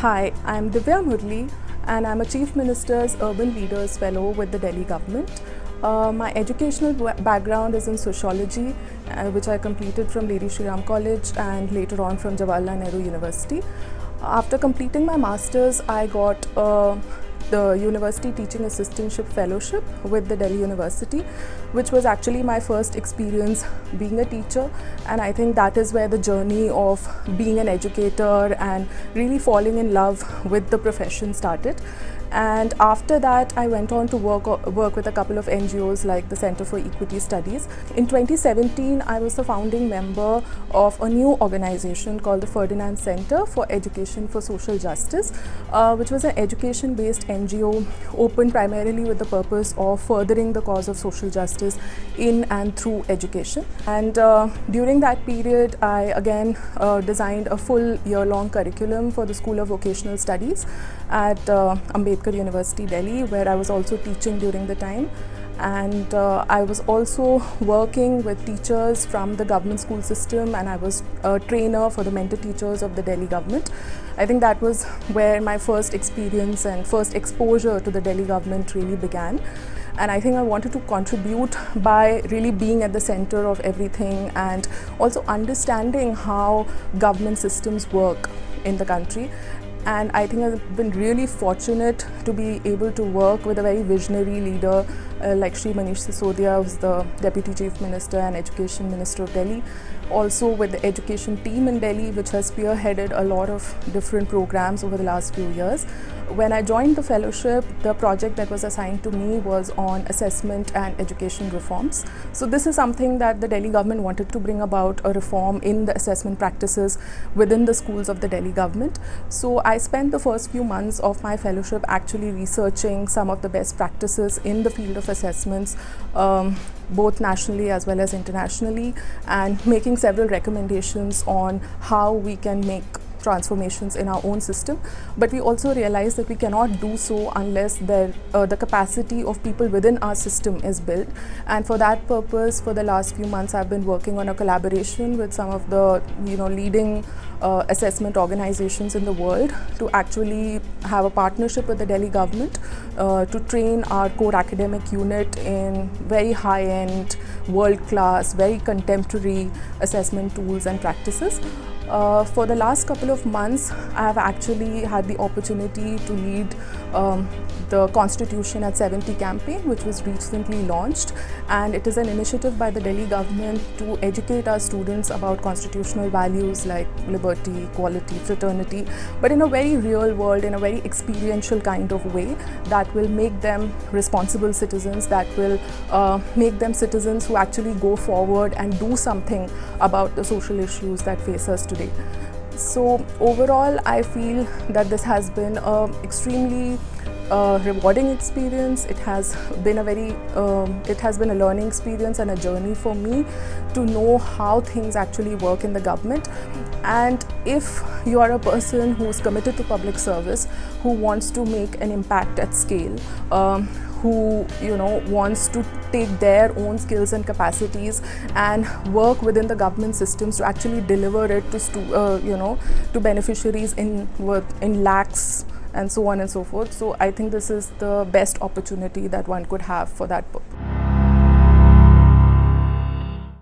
Hi, I'm Murali and I'm a Chief Minister's Urban Leaders Fellow with the Delhi government. My educational background is in sociology, which I completed from Lady Shri Ram College and later on from Jawaharlal Nehru University. After completing my master's, I got the University Teaching Assistantship Fellowship with the Delhi University, which was actually my first experience being a teacher, and I think that is where the journey of being an educator and really falling in love with the profession started. And after that, I went on to work with a couple of NGOs like the Center for Equity Studies. In 2017, I was the founding member of a new organization called the Ferdinand Center for Education for Social Justice, which was an education-based NGO opened primarily with the purpose of furthering the cause of social justice in and through education. And during that period, I again designed a full year-long curriculum for the School of Vocational Studies at Ambedkar University, Delhi, where I was also teaching during the time. And I was also working with teachers from the government school system, and I was a trainer for the mentor teachers of the Delhi government. I think that was where my first experience and first exposure to the Delhi government really began. And I think I wanted to contribute by really being at the center of everything and also understanding how government systems work in the country. And I think I've been really fortunate to be able to work with a very visionary leader like Shri Manish Sisodia, who's the Deputy Chief Minister and Education Minister of Delhi. Also with the education team in Delhi, which has spearheaded a lot of different programs over the last few years. When I joined the fellowship, the project that was assigned to me was on assessment and education reforms. So this is something that the Delhi government wanted to bring about, a reform in the assessment practices within the schools of the Delhi government. So I spent the first few months of my fellowship actually researching some of the best practices in the field of assessments, both nationally as well as internationally, and making several recommendations on how we can make transformations in our own system. But we also realize that we cannot do so unless the capacity of people within our system is built. And for that purpose, for the last few months, I've been working on a collaboration with some of the leading assessment organizations in the world to actually have a partnership with the Delhi government to train our core academic unit in very high-end, world-class, very contemporary assessment tools and practices. For the last couple of months, I have actually had the opportunity to lead the Constitution at 70 campaign, which was recently launched, and it is an initiative by the Delhi government to educate our students about constitutional values like liberty, equality, fraternity, but in a very real world, in a very experiential kind of way that will make them responsible citizens, that will make them citizens who actually go forward and do something about the social issues that face us today. So overall, I feel that this has been an extremely rewarding experience. It has been a learning experience and a journey for me to know how things actually work in the government. And if you are a person who is committed to public service, who wants to make an impact at scale, who wants to take their own skills and capacities and work within the government systems to actually deliver it to beneficiaries in lakhs and so on and so forth. So I think this is the best opportunity that one could have for that purpose.